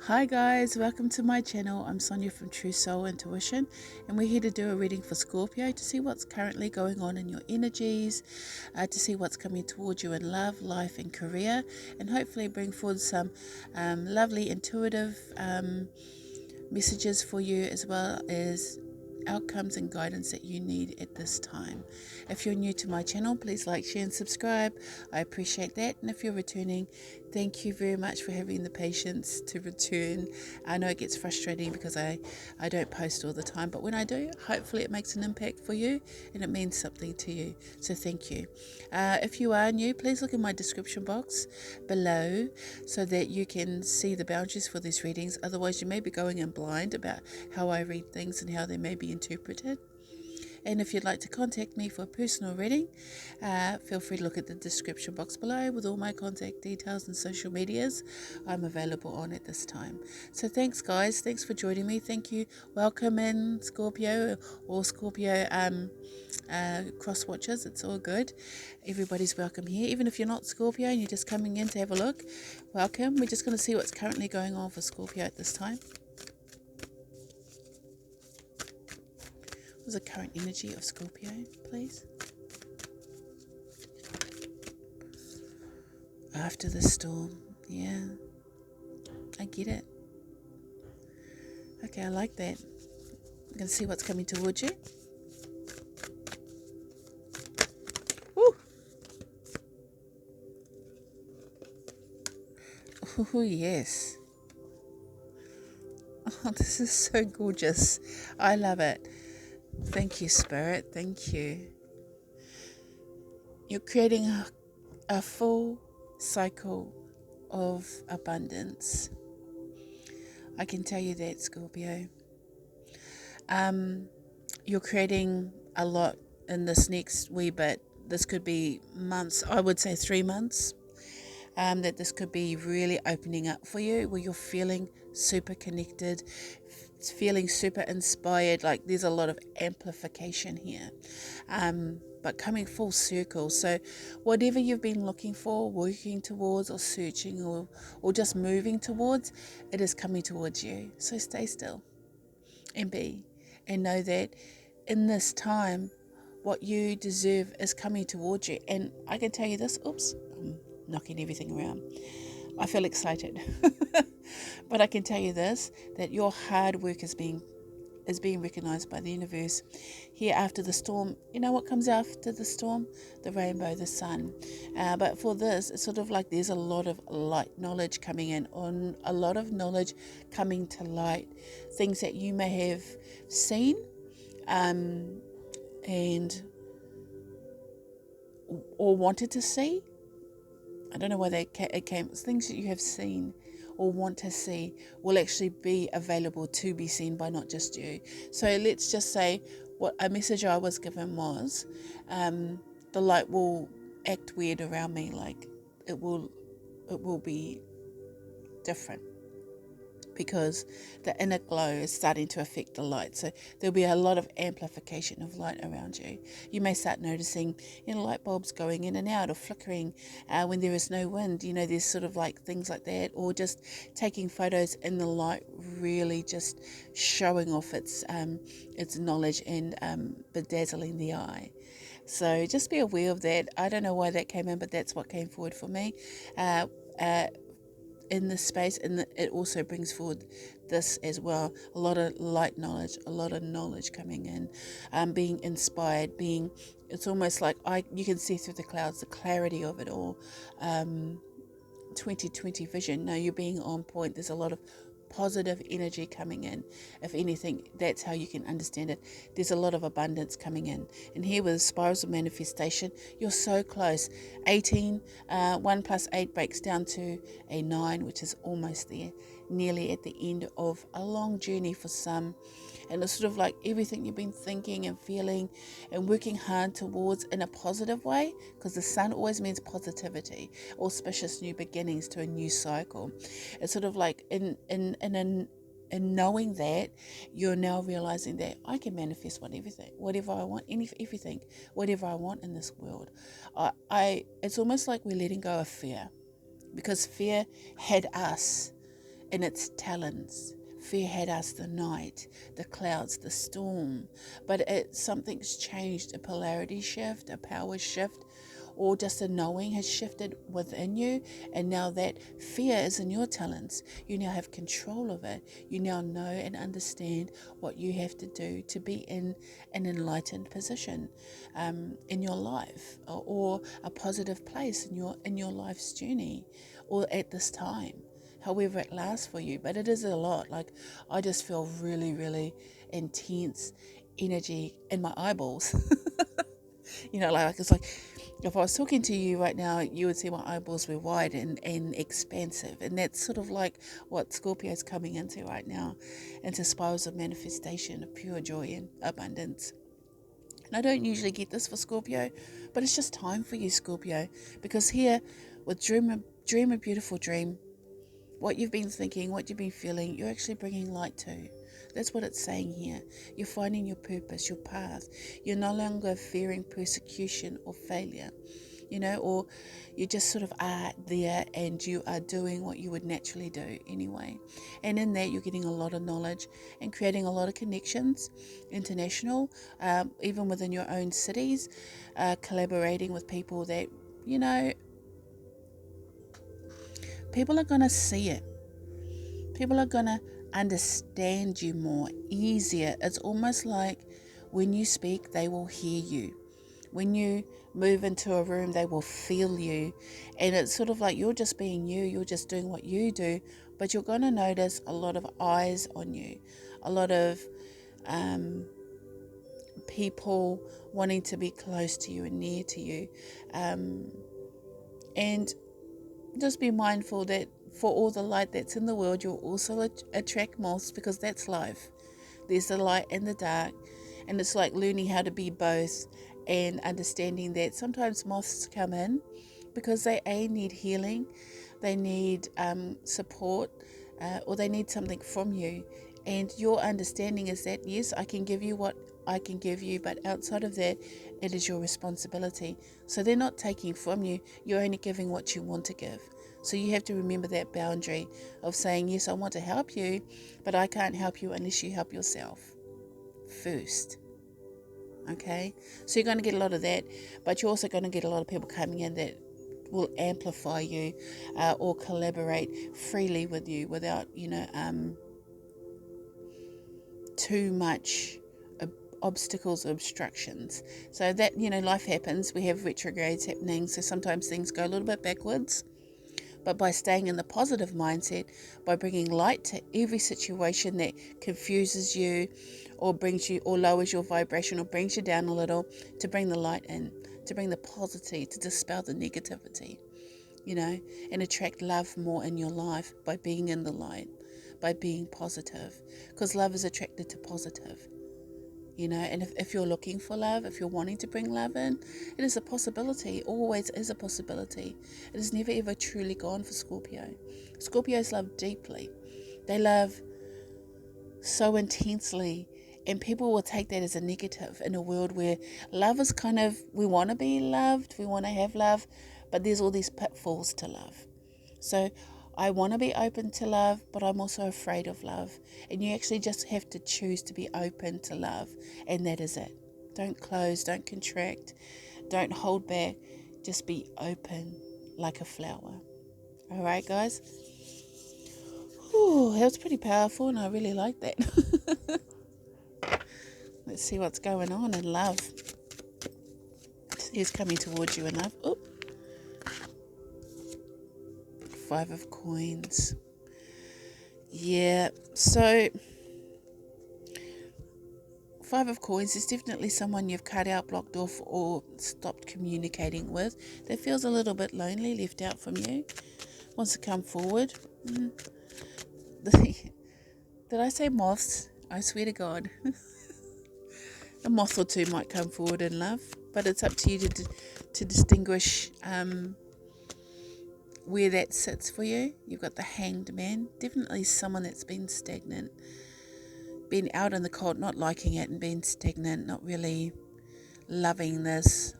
Hi guys, welcome to my channel. I'm Sonia from True Soul Intuition, and we're here to do a reading for Scorpio to see what's currently going on in your energies, to see what's coming towards you in love, life and career, and hopefully bring forward some lovely intuitive messages for you, as well as outcomes and guidance that you need at this time. If you're new to my channel, please like, share and subscribe. I appreciate that. And if you're returning, thank you very much for having the patience to return. I know it gets frustrating because I don't post all the time, but when I do, hopefully it makes an impact for you and it means something to you. So thank you. If you are new, please look in my description box below so that you can see the boundaries for these readings. Otherwise, you may be going in blind about how I read things and how they may be interpreted. And if you'd like to contact me for a personal reading, feel free to look at the description box below with all my contact details and social medias I'm available on at this time. So thanks guys, thanks for joining me. Thank you. Welcome in Scorpio or Scorpio cross watchers. It's all good. Everybody's welcome here. Even if you're not Scorpio and you're just coming in to have a look, welcome. We're just going to see what's currently going on for Scorpio at this time. What's the current energy of Scorpio, please? After the storm. Yeah, I get it. Okay, I like that. I'm going to see what's coming towards you. Woo! Oh, yes. Oh, this is so gorgeous. I love it. Thank you, Spirit. Thank you. You're creating a full cycle of abundance. I can tell you that, Scorpio. You're creating a lot in this next wee bit. This could be months, I would say 3 months, that this could be really opening up for you, where you're feeling super connected, feeling super inspired, like there's a lot of amplification here, but coming full circle. So whatever you've been looking for, working towards or searching or just moving towards, it is coming towards you. So stay still and be, and know that in this time what you deserve is coming towards you. And I can tell you this, oops, I'm knocking everything around, I feel excited. But I can tell you this, that your hard work is being recognized by the universe. Here after the storm, you know what comes after the storm? The rainbow, the sun. But for this, it's sort of like there's a lot of light knowledge coming in, on a lot of knowledge coming to light, things that you may have seen, and or wanted to see. I don't know why it came. It's things that you have seen or want to see will actually be available to be seen by not just you. So let's just say what a message I was given was, the light will act weird around me, like it will be different, because the inner glow is starting to affect the light. So there'll be a lot of amplification of light around you. You may start noticing, light bulbs going in and out or flickering when there is no wind. There's sort of like things like that, or just taking photos in the light, really just showing off its knowledge and bedazzling the eye. So just be aware of that. I don't know why that came in, but that's what came forward for me. In this space, and it also brings forward this as well, a lot of light knowledge, a lot of knowledge coming in, being inspired, it's almost like you can see through the clouds the clarity of it all. 2020 vision. No, you're being on point. There's a lot of positive energy coming in. If anything, that's how you can understand it. There's a lot of abundance coming in. And here with spirals of manifestation, you're so close. 18, 1 plus 8 breaks down to a 9, which is almost there, nearly at the end of a long journey for some. And it's sort of like everything you've been thinking and feeling and working hard towards in a positive way, because the sun always means positivity, auspicious new beginnings to a new cycle. It's sort of like in knowing that, you're now realizing that I can manifest whatever I want, everything, whatever I want in this world. It's almost like we're letting go of fear, because fear had us in its talons. Fear had us the night, the clouds, the storm. But something's changed, a polarity shift, a power shift, or just a knowing has shifted within you. And now that fear is in your talents, you now have control of it. You now know and understand what you have to do to be in an enlightened position in your life, or a positive place in your life's journey, or at this time, however it lasts for you. But it is a lot. Like, I just feel really, really intense energy in my eyeballs. Like it's like if I was talking to you right now, you would see my eyeballs were wide and expansive. And that's sort of like what Scorpio is coming into right now, into spirals of manifestation, of pure joy and abundance. And I don't usually get this for Scorpio, but it's just time for you, Scorpio, because here with dream a beautiful dream, what you've been thinking, what you've been feeling, you're actually bringing light to. That's what it's saying here. You're finding your purpose, your path. You're no longer fearing persecution or failure, or you just sort of are there and you are doing what you would naturally do anyway. And in that, you're getting a lot of knowledge and creating a lot of connections, international, even within your own cities, collaborating with people that, people are going to see it. People are going to understand you more, easier. It's almost like when you speak, they will hear you. When you move into a room, they will feel you. And it's sort of like you're just being you, you're just doing what you do, but you're going to notice a lot of eyes on you, a lot of people wanting to be close to you and near to you. And just be mindful that for all the light that's in the world, you'll also attract moths, because that's life. There's the light and the dark, and it's like learning how to be both, and understanding that sometimes moths come in because they need healing, they need support, or they need something from you. And your understanding is that, yes, I can give you what I can give you, but outside of that, it is your responsibility. So they're not taking from you, you're only giving what you want to give. So you have to remember that boundary of saying, yes, I want to help you, but I can't help you unless you help yourself first. Okay? So you're going to get a lot of that, but you're also going to get a lot of people coming in that will amplify you, or collaborate freely with you without, too much obstacles or obstructions. So that, life happens. We have retrogrades happening, so sometimes things go a little bit backwards. But by staying in the positive mindset, by bringing light to every situation that confuses you or brings you, or lowers your vibration, or brings you down a little, to bring the light in, to bring the positivity, to dispel the negativity, and attract love more in your life by being in the light, by being positive, because love is attracted to positive. And if you're looking for love, if you're wanting to bring love in, it is a possibility, always is a possibility. It is never ever truly gone for Scorpio. Scorpios love deeply. They love so intensely, and people will take that as a negative in a world where love is kind of, we want to be loved, we want to have love, but there's all these pitfalls to love. So I want to be open to love, but I'm also afraid of love. And you actually just have to choose to be open to love. And that is it. Don't close, don't contract, don't hold back. Just be open like a flower. All right, guys? Ooh, that was pretty powerful, and I really like that. Let's see what's going on in love. Who's coming towards you in love? Oh. 5 of Coins. Yeah, so 5 of Coins is definitely someone you've cut out, blocked off, or stopped communicating with, that feels a little bit lonely, left out from you, wants to come forward. Did I say moths? I swear to God. A moth or two might come forward in love, but it's up to you to distinguish where that sits for you. You've got the Hanged Man, definitely someone that's been stagnant, been out in the cold, not liking it, and been stagnant, not really loving this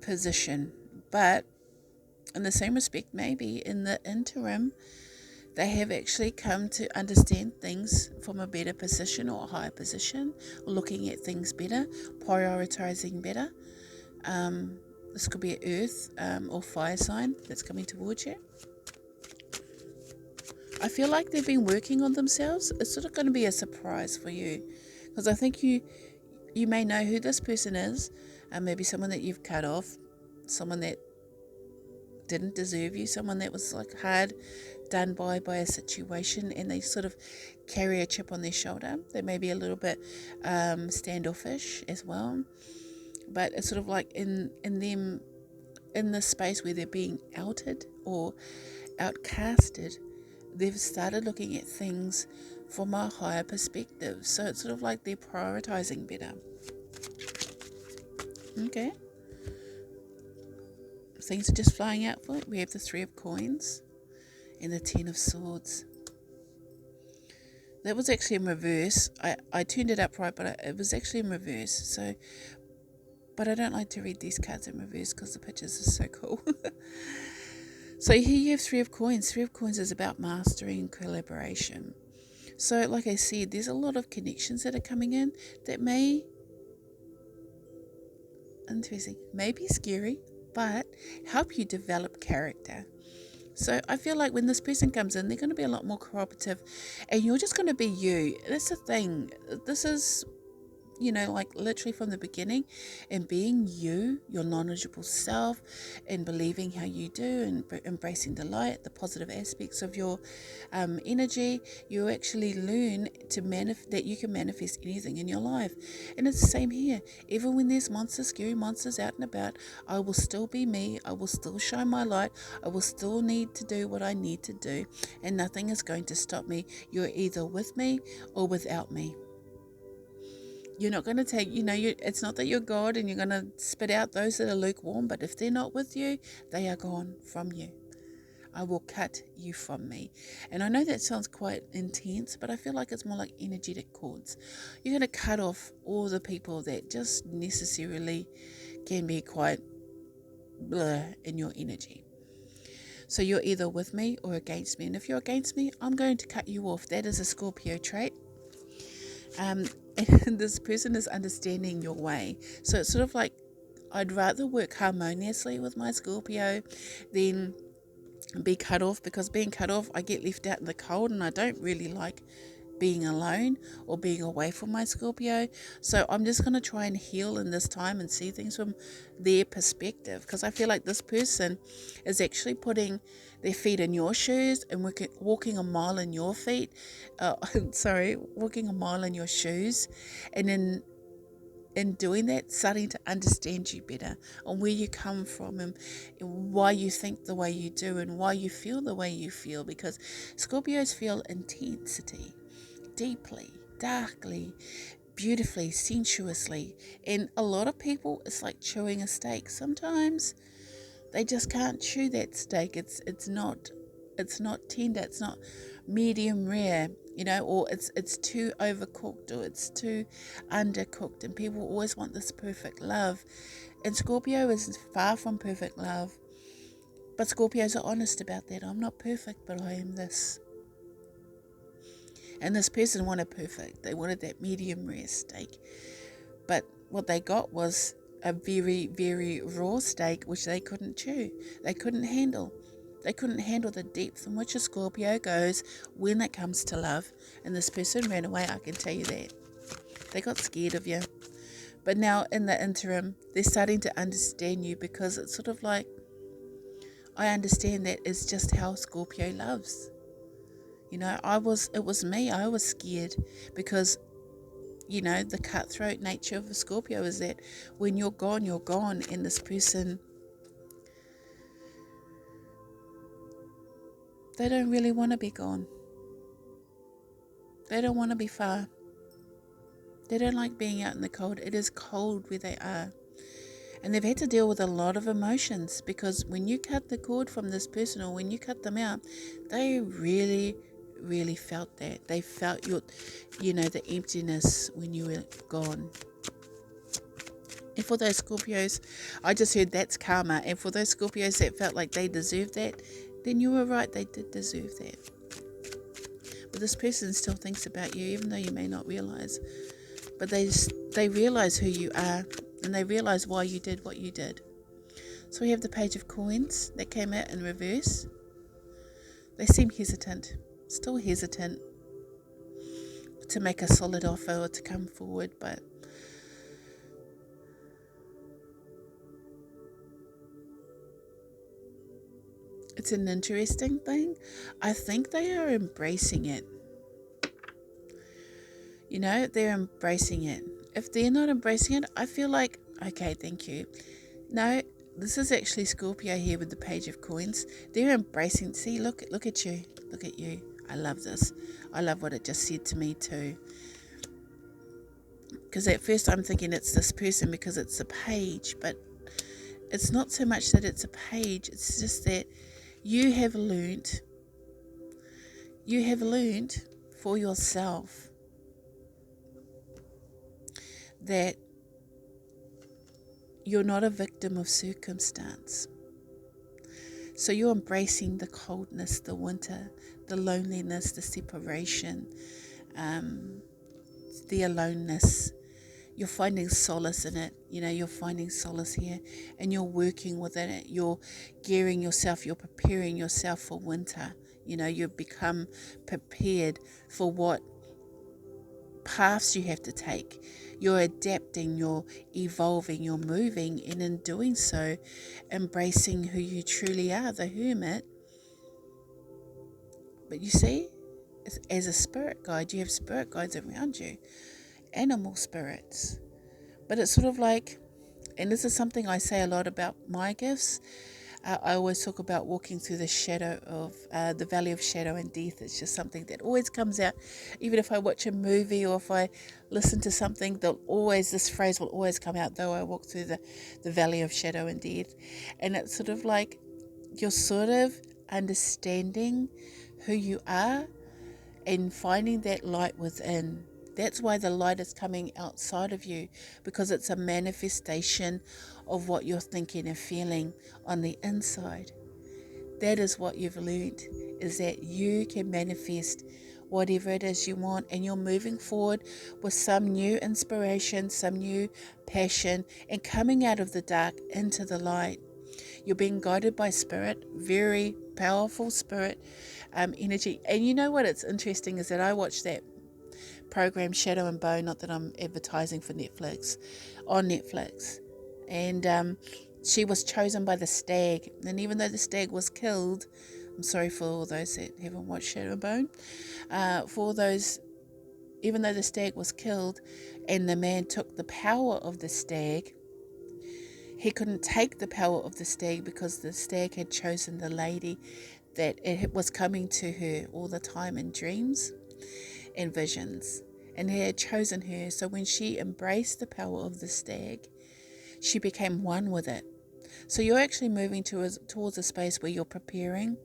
position. But in the same respect, maybe in the interim, They have actually come to understand things from a better position or a higher position, looking at things better, prioritizing better. This could be an earth or fire sign that's coming towards you. I feel like they've been working on themselves. It's sort of going to be a surprise for you, because I think you may know who this person is, maybe someone that you've cut off, someone that didn't deserve you, someone that was like hard done by a situation, and they sort of carry a chip on their shoulder. They may be a little bit standoffish as well, but it's sort of like in them, in this space where they're being outed or outcasted, they've started looking at things from a higher perspective. So it's sort of like they're prioritizing better. Okay, things are just flying out for it. We have the 3 of coins and the 10 of swords. That was actually in reverse. I turned it up right, but it was actually in reverse. So, but I don't like to read these cards in reverse because the pictures are so cool. So here you have 3 of coins. 3 of coins is about mastery and collaboration. So like I said, there's a lot of connections that are coming in that may be scary, but help you develop character. So I feel like when this person comes in, they're going to be a lot more cooperative, and you're just going to be you. That's the thing. This is, like literally from the beginning, and being you, your knowledgeable self, and believing how you do, and embracing the light, the positive aspects of your energy. You actually learn to that you can manifest anything in your life. And it's the same here. Even when there's scary monsters out and about, I will still be me. I will still shine my light. I will still need to do what I need to do, and nothing is going to stop me. You're either with me or without me. You're not going to take, it's not that you're God and you're going to spit out those that are lukewarm, but if they're not with you, they are gone from you. I will cut you from me. And I know that sounds quite intense, but I feel like it's more like energetic cords. You're going to cut off all the people that just necessarily can be quite blur in your energy. So you're either with me or against me. And if you're against me, I'm going to cut you off. That is a Scorpio trait. And this person is understanding your way. So it's sort of like, I'd rather work harmoniously with my Scorpio than be cut off, because being cut off, I get left out in the cold, and I don't really like being alone or being away from my Scorpio. So I'm just going to try and heal in this time and see things from their perspective, because I feel like this person is actually putting their feet in your shoes and walking a mile in your feet. Walking a mile in your shoes, and in doing that, starting to understand you better, on where you come from, and why you think the way you do, and why you feel the way you feel, because Scorpios feel intensity, deeply, darkly, beautifully, sensuously. And a lot of people, it's like chewing a steak. Sometimes they just can't chew that steak. It's not tender, it's not medium rare, or it's too overcooked, or it's too undercooked, and people always want this perfect love. And Scorpio is far from perfect love, but Scorpios are honest about that. I'm not perfect, but I am this. And this person wanted perfect. They wanted that medium rare steak, but what they got was a very, very raw steak, which they couldn't chew. They couldn't handle. They couldn't handle the depth in which a Scorpio goes when it comes to love. And this person ran away, I can tell you that. They got scared of you. But now in the interim, they're starting to understand you, because it's sort of like, I understand that it's just how Scorpio loves. It was me. I was scared, because the cutthroat nature of a Scorpio is that when you're gone, you're gone. And this person, they don't really want to be gone. They don't want to be far. They don't like being out in the cold. It is cold where they are. And they've had to deal with a lot of emotions, because when you cut the cord from this person, or when you cut them out, they really, really felt that. They felt the emptiness when you were gone. And for those Scorpios, I just heard that's karma. And for those Scorpios that felt like they deserved that, then you were right, they did deserve that. but this person still thinks about you, even though you may not realize. But they realize who you are, and they realize why you did what you did. So we have the Page of Coins that came out in reverse. They seem hesitant, still hesitant to make a solid offer or to come forward, but it's an interesting thing. I think they are embracing it. You know, they're embracing it. If they're not embracing it, I feel like, okay, thank you. No, this is actually Scorpio here with the Page of Coins. They're embracing. See, look at you. Look at you. I love this. I love what it just said to me too. Because at first I'm thinking it's this person because it's a page, but it's not so much that it's a page. It's just that you have learned for yourself that you're not a victim of circumstance. So you're embracing the coldness, the winter, the loneliness, the separation, the aloneness. You're finding solace in it. You know, you're finding solace here, and you're working within it. You're gearing yourself, you're preparing yourself for winter. You know, you've become prepared for what paths you have to take. You're adapting, you're evolving, you're moving, and in doing so, embracing who you truly are, the hermit. But you see, as a spirit guide, you have spirit guides around you, animal spirits. But it's sort of like, and this is something I say a lot about my gifts, I always talk about walking through the shadow of the valley of shadow and death. It's just something that always comes out. Even if I watch a movie or if I listen to something, this phrase will always come out, though I walk through the valley of shadow and death. And it's sort of like you're sort of understanding who you are and finding that light within. That's why the light is coming outside of you, because it's a manifestation of what you're thinking and feeling on the inside. That is what you've learned, is that you can manifest whatever it is you want, and you're moving forward with some new inspiration, some new passion, and coming out of the dark into the light. You're being guided by spirit, very powerful spirit energy. And you know what, it's interesting is that I watched that program Shadow and Bone, not that I'm advertising for Netflix, on Netflix, and she was chosen by the stag, and even though the stag was killed, I'm sorry for all those that haven't watched Shadow and Bone, even though the stag was killed and the man took the power of the stag, he couldn't take the power of the stag because the stag had chosen the lady that it was coming to her all the time in dreams and visions, and he had chosen her. So when she embraced the power of the stag, she became one with it. So you're actually moving towards a space where you're preparing.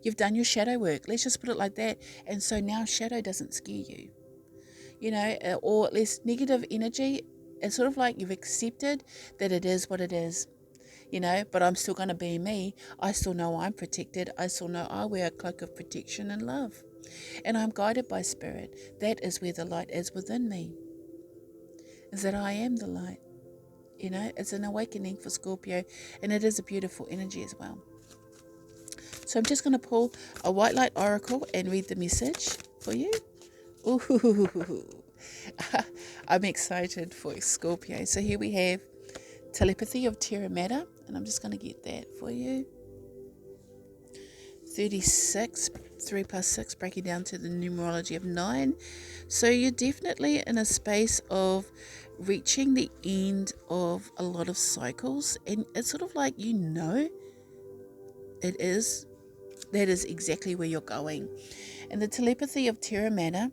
You've done your shadow work, let's just put it like that, and so now shadow doesn't scare you, you know, or at least negative energy. It's sort of like you've accepted that it is what it is, you know, but I'm still going to be me. I still know I'm protected. I still know I wear a cloak of protection and love. And I'm guided by spirit. That is where the light is within me, is that I am the light. You know, it's an awakening for Scorpio, and it is a beautiful energy as well. So I'm just going to pull a white light oracle and read the message for you. Ooh, I'm excited for Scorpio. So here we have telepathy of Terra Matter, and I'm just going to get that for you. 36, 3 plus 6, breaking down to the numerology of 9. So you're definitely in a space of reaching the end of a lot of cycles, and it's sort of like, you know, that is exactly where you're going. And the telepathy of Terra Matter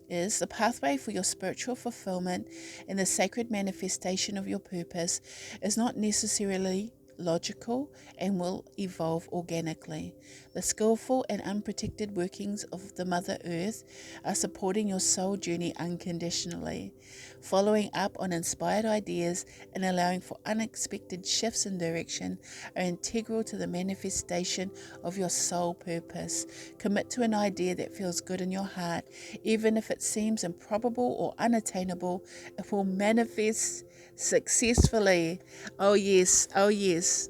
is the pathway for your spiritual fulfillment, and the sacred manifestation of your purpose is not necessarily logical and will evolve organically. The skillful and unprotected workings of the Mother Earth are supporting your soul journey unconditionally. Following up on inspired ideas and allowing for unexpected shifts in direction are integral to the manifestation of your soul purpose. Commit to an idea that feels good in your heart, even if it seems improbable or unattainable. It will manifest successfully. Oh yes, oh yes.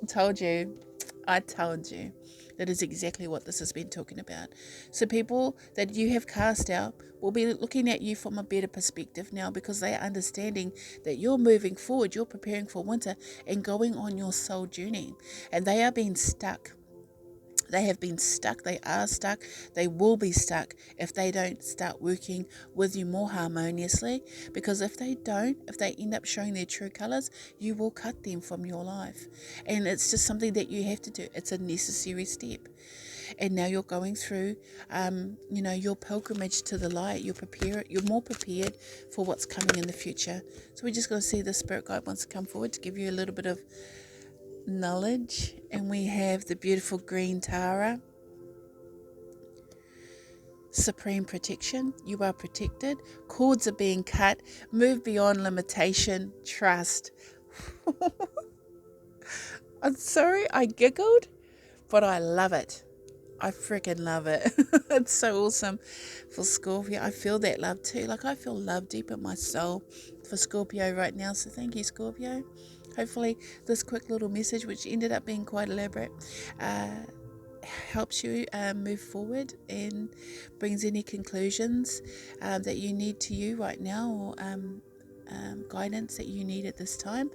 Told you. I told you. That is exactly what this has been talking about. So people that you have cast out will be looking at you from a better perspective now, because they are understanding that you're moving forward, you're preparing for winter and going on your soul journey. And they are being stuck. They have been stuck, they are stuck, they will be stuck if they don't start working with you more harmoniously. Because if they don't, if they end up showing their true colours, you will cut them from your life. And it's just something that you have to do. It's a necessary step. And now you're going through, your pilgrimage to the light. You're more prepared for what's coming in the future. So we're just going to see the Spirit Guide wants to come forward to give you a little bit of knowledge. And we have the beautiful green Tara. Supreme protection. You are protected. Cords are being cut. Move beyond limitation. Trust. I'm sorry I giggled, but I love it. I freaking love it. It's so awesome for Scorpio. I feel that love too. Like, I feel love deep in my soul for Scorpio right now. So thank you, Scorpio. Hopefully this quick little message, which ended up being quite elaborate, helps you move forward and brings any conclusions that you need to you right now, or guidance that you need at this time.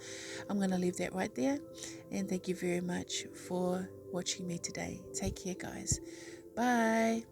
I'm going to leave that right there, and thank you very much for watching me today. Take care, guys. Bye.